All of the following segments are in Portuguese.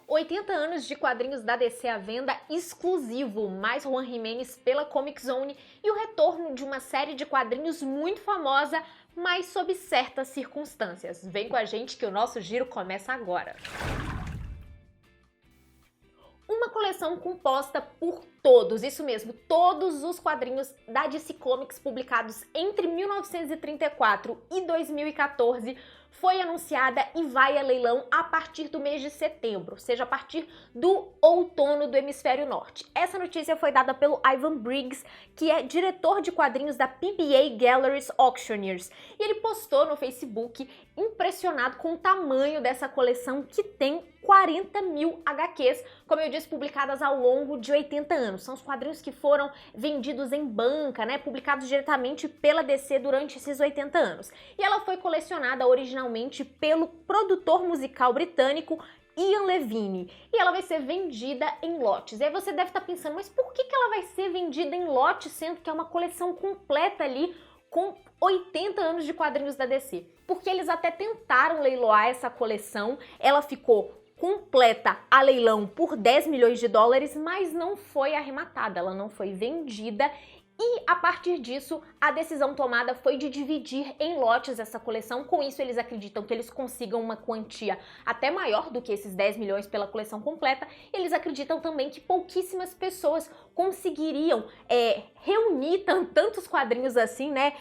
80 anos de quadrinhos da DC à venda exclusivo, mais Juan Jimenez pela Comic Zone e o retorno de uma série de quadrinhos muito famosa, mas sob certas circunstâncias. Vem com a gente que o nosso giro começa agora. Uma coleção composta por todos, isso mesmo, todos os quadrinhos da DC Comics publicados entre 1934 e 2014 foi anunciada e vai a leilão a partir do mês de setembro, ou seja, a partir do outono do hemisfério norte. Essa notícia foi dada pelo Ivan Briggs, que é diretor de quadrinhos da PBA Galleries Auctioneers, e ele postou no Facebook impressionado com o tamanho dessa coleção que tem 40 mil HQs, como eu disse, publicadas ao longo de 80 anos. São os quadrinhos que foram vendidos em banca, né, publicados diretamente pela DC durante esses 80 anos. E ela foi colecionada originalmente pelo produtor musical britânico Ian Levine, e ela vai ser vendida em lotes. E aí você deve estar pensando, mas por que ela vai ser vendida em lotes, sendo que é uma coleção completa ali com 80 anos de quadrinhos da DC? Porque eles até tentaram leiloar essa coleção, ela ficou completa a leilão por 10 milhões de dólares, mas não foi arrematada, ela não foi vendida. E a partir disso, a decisão tomada foi de dividir em lotes essa coleção. Com isso, eles acreditam que eles consigam uma quantia até maior do que esses 10 milhões pela coleção completa. Eles acreditam também que pouquíssimas pessoas conseguiriam reunir tantos quadrinhos assim, né?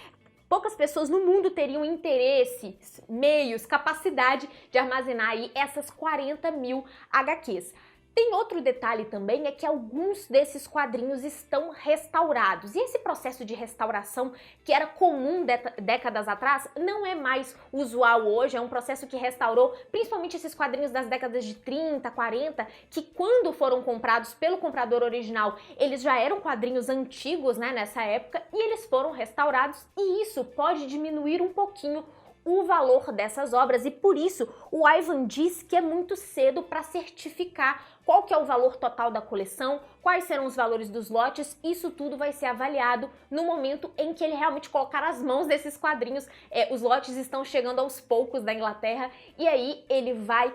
Poucas pessoas no mundo teriam interesse, meios, capacidade de armazenar aí essas 40 mil HQs. Tem outro detalhe também, é que alguns desses quadrinhos estão restaurados. E esse processo de restauração, que era comum décadas atrás, não é mais usual hoje. É um processo que restaurou principalmente esses quadrinhos das décadas de 30, 40, que quando foram comprados pelo comprador original, eles já eram quadrinhos antigos, né, nessa época, e eles foram restaurados, e isso pode diminuir um pouquinho o valor dessas obras, e por isso o Ivan diz que é muito cedo para certificar qual que é o valor total da coleção, quais serão os valores dos lotes. Isso tudo vai ser avaliado no momento em que ele realmente colocar as mãos nesses quadrinhos. Os lotes estão chegando aos poucos da Inglaterra, e aí ele vai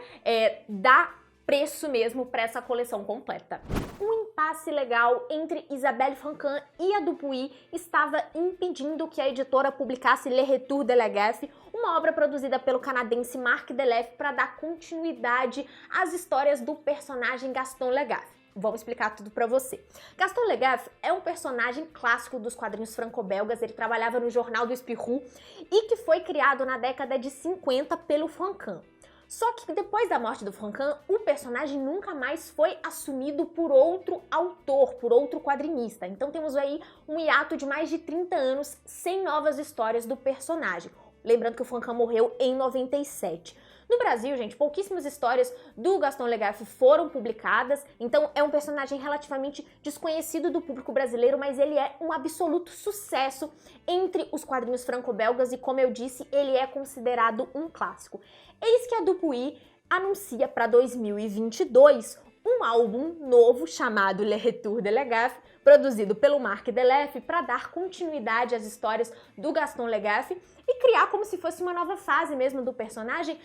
dar preço mesmo para essa coleção completa. Um impasse legal entre Isabelle Franquin e a Dupuis estava impedindo que a editora publicasse Le Retour de Legaffe, uma obra produzida pelo canadense Marc Delef para dar continuidade às histórias do personagem Gaston Legaffe. Vamos explicar tudo pra você. Gaston Legaffe é um personagem clássico dos quadrinhos franco-belgas. Ele trabalhava no Jornal do Spirou e que foi criado na década de 50 pelo Franquin. Só que depois da morte do Franquin, o personagem nunca mais foi assumido por outro autor, por outro quadrinista. Então temos aí um hiato de mais de 30 anos sem novas histórias do personagem. Lembrando que o Franquin morreu em 97. No Brasil, gente, pouquíssimas histórias do Gaston Legaffe foram publicadas, então é um personagem relativamente desconhecido do público brasileiro, mas ele é um absoluto sucesso entre os quadrinhos franco-belgas e, como eu disse, ele é considerado um clássico. Eis que a Dupuis anuncia para 2022 um álbum novo chamado Le Retour de Legaffe, produzido pelo Marc Delef, para dar continuidade às histórias do Gaston Legaffe e criar como se fosse uma nova fase mesmo do personagem,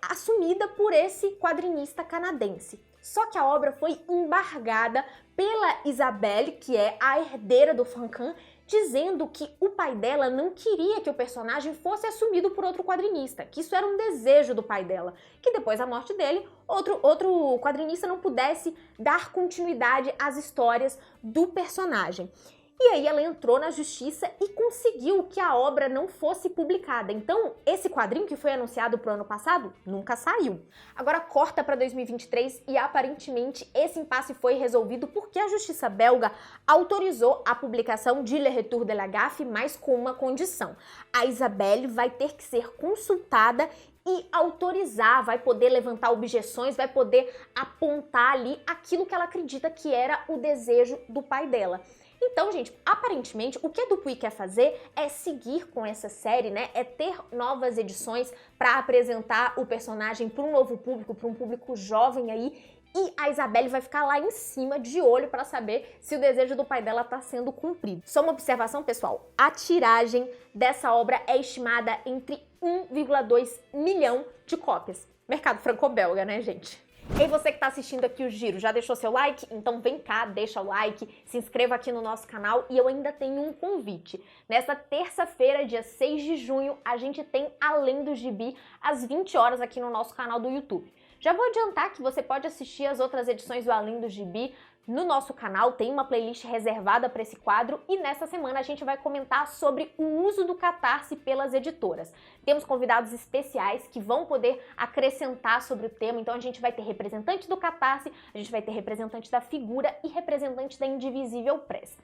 assumida por esse quadrinista canadense. Só que a obra foi embargada pela Isabelle, que é a herdeira do Franquin, dizendo que o pai dela não queria que o personagem fosse assumido por outro quadrinista, que isso era um desejo do pai dela, que depois da morte dele, outro quadrinista não pudesse dar continuidade às histórias do personagem. E aí ela entrou na justiça e conseguiu que a obra não fosse publicada. Então, esse quadrinho que foi anunciado pro ano passado nunca saiu. Agora corta para 2023 e aparentemente esse impasse foi resolvido porque a justiça belga autorizou a publicação de Le Retour de Legaffe, mas com uma condição. A Isabelle vai ter que ser consultada e autorizar, vai poder levantar objeções, vai poder apontar ali aquilo que ela acredita que era o desejo do pai dela. Então, gente, aparentemente, o que a Dupuis quer fazer é seguir com essa série, né? É ter novas edições para apresentar o personagem para um novo público, para um público jovem aí. E a Isabelle vai ficar lá em cima, de olho, para saber se o desejo do pai dela está sendo cumprido. Só uma observação, pessoal. A tiragem dessa obra é estimada entre 1,2 milhão de cópias. Mercado franco-belga, né, gente? Ei, você que está assistindo aqui o Giro, já deixou seu like? Então vem cá, deixa o like, se inscreva aqui no nosso canal e eu ainda tenho um convite. Nessa terça-feira, dia 6 de junho, a gente tem Além do Gibi, às 20 horas aqui no nosso canal do YouTube. Já vou adiantar que você pode assistir as outras edições do Além do Gibi no nosso canal, tem uma playlist reservada para esse quadro e nessa semana a gente vai comentar sobre o uso do Catarse pelas editoras. Temos convidados especiais que vão poder acrescentar sobre o tema, então a gente vai ter representante do Catarse, a gente vai ter representante da Figura e representante da Indivisível Press.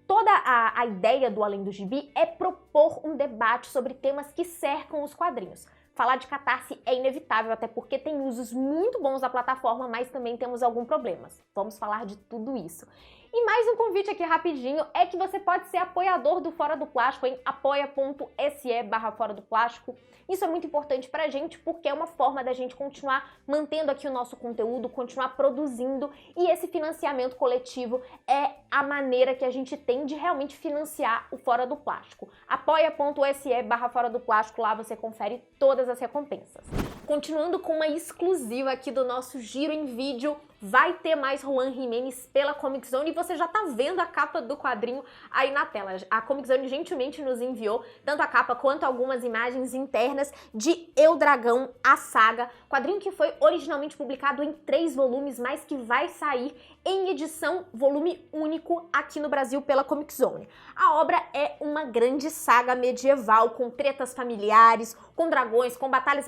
Toda a ideia do Além do Gibi é propor um debate sobre temas que cercam os quadrinhos. Falar de Catarse é inevitável, até porque tem usos muito bons da plataforma, mas também temos alguns problemas. Vamos falar de tudo isso. E mais um convite aqui rapidinho, é que você pode ser apoiador do Fora do Plástico em apoia.se/Fora do Plástico. Isso é muito importante pra gente, porque é uma forma da gente continuar mantendo aqui o nosso conteúdo, continuar produzindo, e esse financiamento coletivo é a maneira que a gente tem de realmente financiar o Fora do Plástico. apoia.se/Fora do Plástico, lá você confere todas as recompensas. Continuando com uma exclusiva aqui do nosso Giro em Vídeo, vai ter mais Juan Jimenez pela Comic Zone e você já tá vendo a capa do quadrinho aí na tela. A Comic Zone gentilmente nos enviou tanto a capa quanto algumas imagens internas de Eu, Dragão, a Saga, quadrinho que foi originalmente publicado em 3 volumes, mas que vai sair em edição volume único aqui no Brasil pela Comic Zone. A obra é uma grande saga medieval com tretas familiares, com dragões, com batalhas...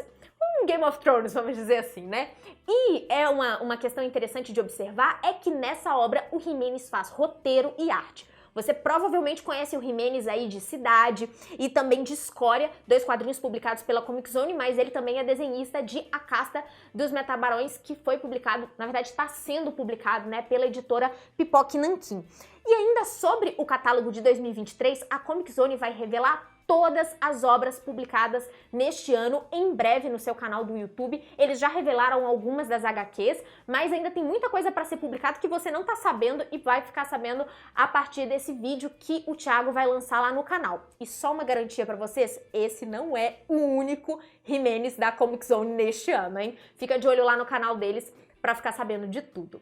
Game of Thrones, vamos dizer assim, né? E é uma questão interessante de observar é que nessa obra o Jimenez faz roteiro e arte. Você provavelmente conhece o Jimenez aí de Cidade e também de Escória, 2 quadrinhos publicados pela Comic Zone, mas ele também é desenhista de A Casta dos Metabarões, que foi publicado, na verdade está sendo publicado, né, pela editora Pipoca e Nanquim. E ainda sobre o catálogo de 2023, a Comic Zone vai revelar todas as obras publicadas neste ano, em breve no seu canal do YouTube. Eles já revelaram algumas das HQs, mas ainda tem muita coisa para ser publicado que você não tá sabendo e vai ficar sabendo a partir desse vídeo que o Thiago vai lançar lá no canal. E só uma garantia para vocês, esse não é o único Jimenez da Comic Zone neste ano, hein? Fica de olho lá no canal deles para ficar sabendo de tudo.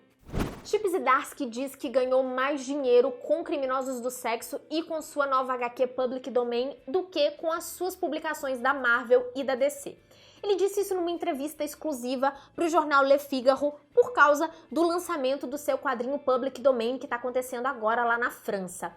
Chip Zdarsky diz que ganhou mais dinheiro com Criminosos do Sexo e com sua nova HQ Public Domain do que com as suas publicações da Marvel e da DC. Ele disse isso numa entrevista exclusiva para o jornal Le Figaro por causa do lançamento do seu quadrinho Public Domain que está acontecendo agora lá na França.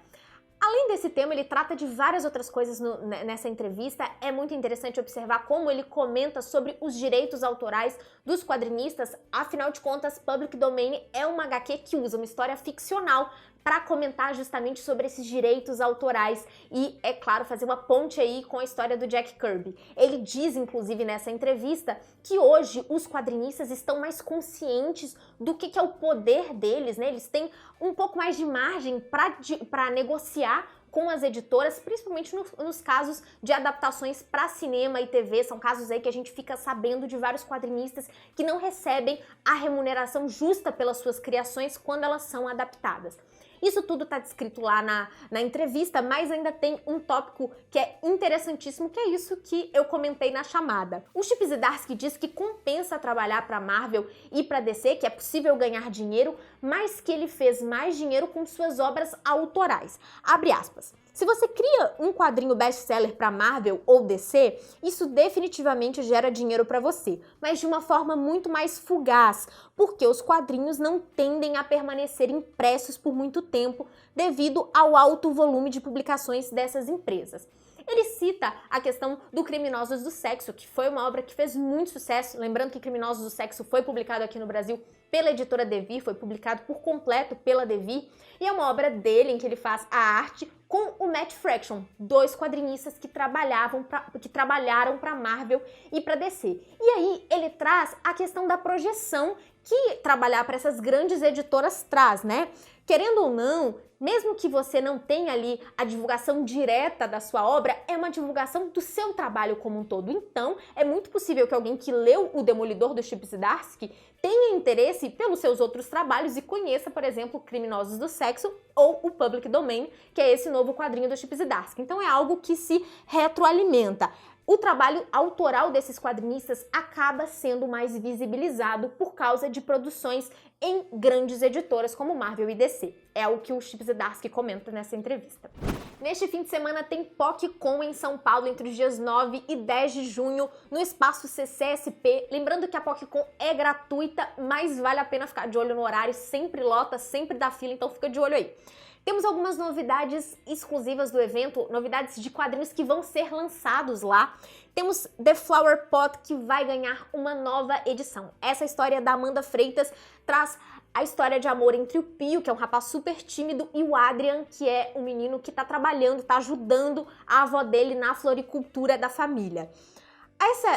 Além desse tema, ele trata de várias outras coisas nessa entrevista. É muito interessante observar como ele comenta sobre os direitos autorais dos quadrinistas. Afinal de contas, Public Domain é uma HQ que usa uma história ficcional para comentar justamente sobre esses direitos autorais e, é claro, fazer uma ponte aí com a história do Jack Kirby. Ele diz, inclusive, nessa entrevista, que hoje os quadrinistas estão mais conscientes do que é o poder deles, né? Eles têm um pouco mais de margem para negociar com as editoras, principalmente nos casos de adaptações para cinema e TV. São casos aí que a gente fica sabendo de vários quadrinistas que não recebem a remuneração justa pelas suas criações quando elas são adaptadas. Isso tudo está descrito lá na entrevista, mas ainda tem um tópico que é interessantíssimo, que é isso que eu comentei na chamada. O Chip Zdarsky diz que compensa trabalhar para Marvel e para DC, que é possível ganhar dinheiro, mas que ele fez mais dinheiro com suas obras autorais. Abre aspas. Se você cria um quadrinho best-seller para Marvel ou DC, isso definitivamente gera dinheiro para você, mas de uma forma muito mais fugaz, porque os quadrinhos não tendem a permanecer impressos por muito tempo devido ao alto volume de publicações dessas empresas. Ele cita a questão do Criminosos do Sexo, que foi uma obra que fez muito sucesso. Lembrando que Criminosos do Sexo foi publicado aqui no Brasil pela editora Devir, foi publicado por completo pela Devir, e é uma obra dele em que ele faz a arte com o Matt Fraction, 2 quadrinistas que trabalharam para Marvel e para DC. E aí ele traz a questão da projeção que trabalhar para essas grandes editoras traz, né? Querendo ou não, mesmo que você não tenha ali a divulgação direta da sua obra, é uma divulgação do seu trabalho como um todo. Então, é muito possível que alguém que leu O Demolidor do Chip Zdarsky tenha interesse pelos seus outros trabalhos e conheça, por exemplo, Criminosos do Sexo ou o Public Domain, que é esse novo quadrinho do Chip Zdarsky. Então, é algo que se retroalimenta. o trabalho autoral desses quadrinistas acaba sendo mais visibilizado por causa de produções em grandes editoras como Marvel e DC. É o que o Chip Zdarsky comenta nessa entrevista. Neste fim de semana tem PocCon em São Paulo entre os dias 9 e 10 de junho no espaço CCSP. Lembrando que a PocCon é gratuita, mas vale a pena ficar de olho no horário, sempre lota, sempre dá fila, então fica de olho aí. Temos algumas novidades exclusivas do evento, novidades de quadrinhos que vão ser lançados lá. Temos The Flower Pot, que vai ganhar uma nova edição. Essa história da Amanda Freitas traz a história de amor entre o Pio, que é um rapaz super tímido, e o Adrian, que é um menino que tá trabalhando, tá ajudando a avó dele na floricultura da família.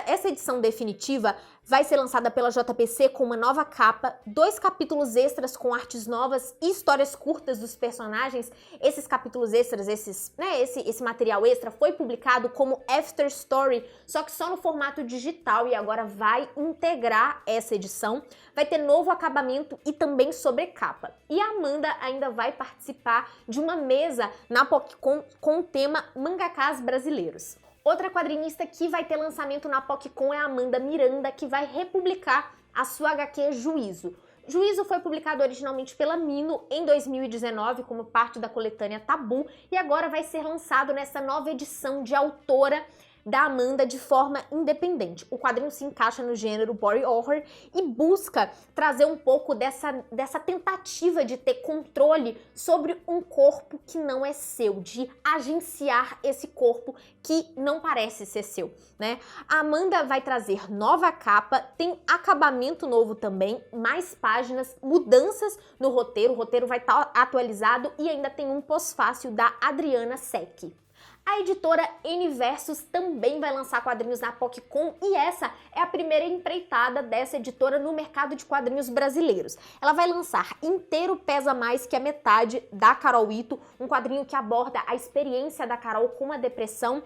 Essa edição definitiva vai ser lançada pela JPC com uma nova capa, 2 capítulos extras com artes novas e histórias curtas dos personagens. Esses capítulos extras, esse material extra foi publicado como After Story, só que só no formato digital, e agora vai integrar essa edição. Vai ter novo acabamento e também sobrecapa. E a Amanda ainda vai participar de uma mesa na PocCon com o tema Mangakás Brasileiros. Outra quadrinista que vai ter lançamento na PocCon é a Amanda Miranda, que vai republicar a sua HQ Juízo. Juízo foi publicado originalmente pela Mino em 2019 como parte da coletânea Tabu e agora vai ser lançado nessa nova edição de autora da Amanda de forma independente. O quadrinho se encaixa no gênero body horror e busca trazer um pouco dessa tentativa de ter controle sobre um corpo que não é seu, de agenciar esse corpo que não parece ser seu, né? A Amanda vai trazer nova capa, tem acabamento novo também, mais páginas, mudanças no roteiro, o roteiro vai estar atualizado e ainda tem um pós-fácil da Adriana Secchi. A editora Universos também vai lançar quadrinhos na PocCon e essa é a primeira empreitada dessa editora no mercado de quadrinhos brasileiros. Ela vai lançar Inteiro Pesa Mais que a Metade, da Carol Ito, um quadrinho que aborda a experiência da Carol com a depressão,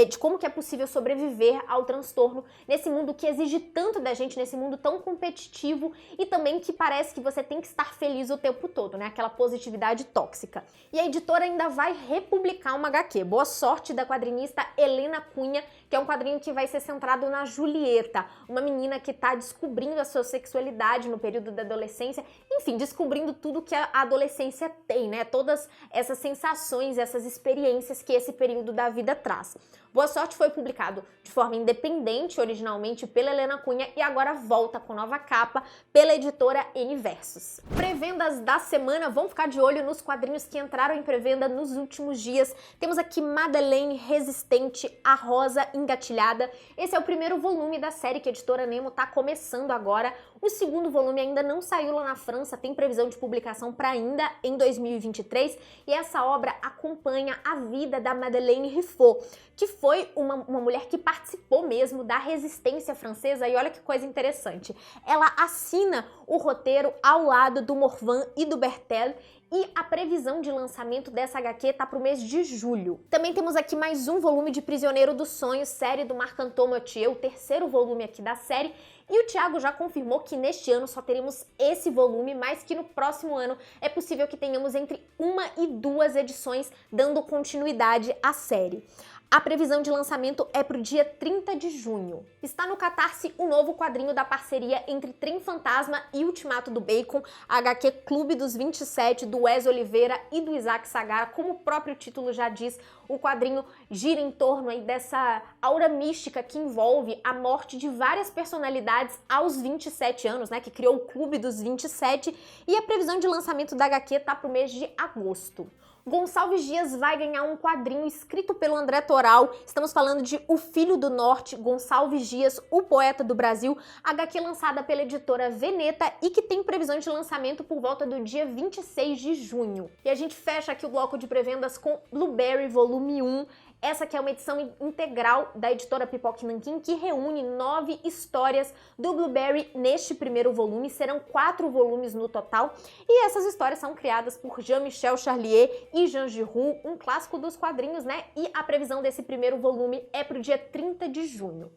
de como que é possível sobreviver ao transtorno nesse mundo que exige tanto da gente, nesse mundo tão competitivo e também que parece que você tem que estar feliz o tempo todo, né? Aquela positividade tóxica. E a editora ainda vai republicar uma HQ. Boa sorte da quadrinista Helena Cunha, que é um quadrinho que vai ser centrado na Julieta, uma menina que está descobrindo a sua sexualidade no período da adolescência, enfim, descobrindo tudo que a adolescência tem, né? Todas essas sensações, essas experiências que esse período da vida traz. Boa Sorte foi publicado de forma independente originalmente pela Helena Cunha e agora volta com nova capa pela editora Universos. Pré-vendas da semana, vão ficar de olho nos quadrinhos que entraram em pré-venda nos últimos dias. Temos aqui Madeleine Resistente, A Rosa Engatilhada. Esse é o primeiro volume da série que a editora Nemo está começando agora. O segundo volume ainda não saiu lá na França, tem previsão de publicação para ainda em 2023 e essa obra acompanha a vida da Madeleine Riffaut, que foi uma mulher que participou mesmo da resistência francesa e olha que coisa interessante. Ela assina o roteiro ao lado do Morvan e do Bertel e a previsão de lançamento dessa HQ tá para o mês de julho. Também temos aqui mais um volume de Prisioneiro dos Sonhos, série do Marc-Antoine Mathieu, o terceiro volume aqui da série. E o Thiago já confirmou que neste ano só teremos esse volume, mas que no próximo ano é possível que tenhamos entre 1 e 2 edições dando continuidade à série. A previsão de lançamento é para o dia 30 de junho. Está no Catarse o novo quadrinho da parceria entre Trem Fantasma e Ultimato do Bacon, a HQ Clube dos 27, do Wes Oliveira e do Isaac Sagara. Como o próprio título já diz, o quadrinho gira em torno aí dessa aura mística que envolve a morte de várias personalidades aos 27 anos, né, que criou o Clube dos 27, e a previsão de lançamento da HQ está para o mês de agosto. Gonçalves Dias vai ganhar um quadrinho escrito pelo André Toral. Estamos falando de O Filho do Norte, Gonçalves Dias, o poeta do Brasil, HQ lançada pela editora Veneta e que tem previsão de lançamento por volta do dia 26 de junho. E a gente fecha aqui o bloco de pré-vendas com Blueberry Volume 1. Essa que é uma edição integral da editora Pipoca Nanquim que reúne 9 histórias do Blueberry neste primeiro volume. Serão 4 volumes no total e essas histórias são criadas por Jean-Michel Charlier e Jean Giroux, um clássico dos quadrinhos, né? E a previsão desse primeiro volume é para o dia 30 de junho.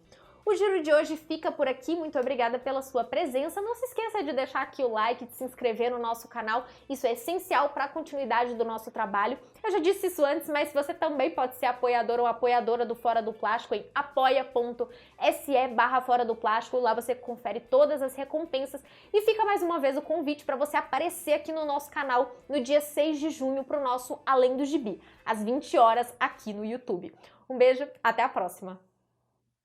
O giro de hoje fica por aqui, muito obrigada pela sua presença. Não se esqueça de deixar aqui o like, de se inscrever no nosso canal, isso é essencial para a continuidade do nosso trabalho. Eu já disse isso antes, mas você também pode ser apoiador ou apoiadora do Fora do Plástico em apoia.se/Fora do Plástico. Lá você confere todas as recompensas e fica mais uma vez o convite para você aparecer aqui no nosso canal no dia 6 de junho para o nosso Além do Gibi, às 20 horas aqui no YouTube. Um beijo, até a próxima!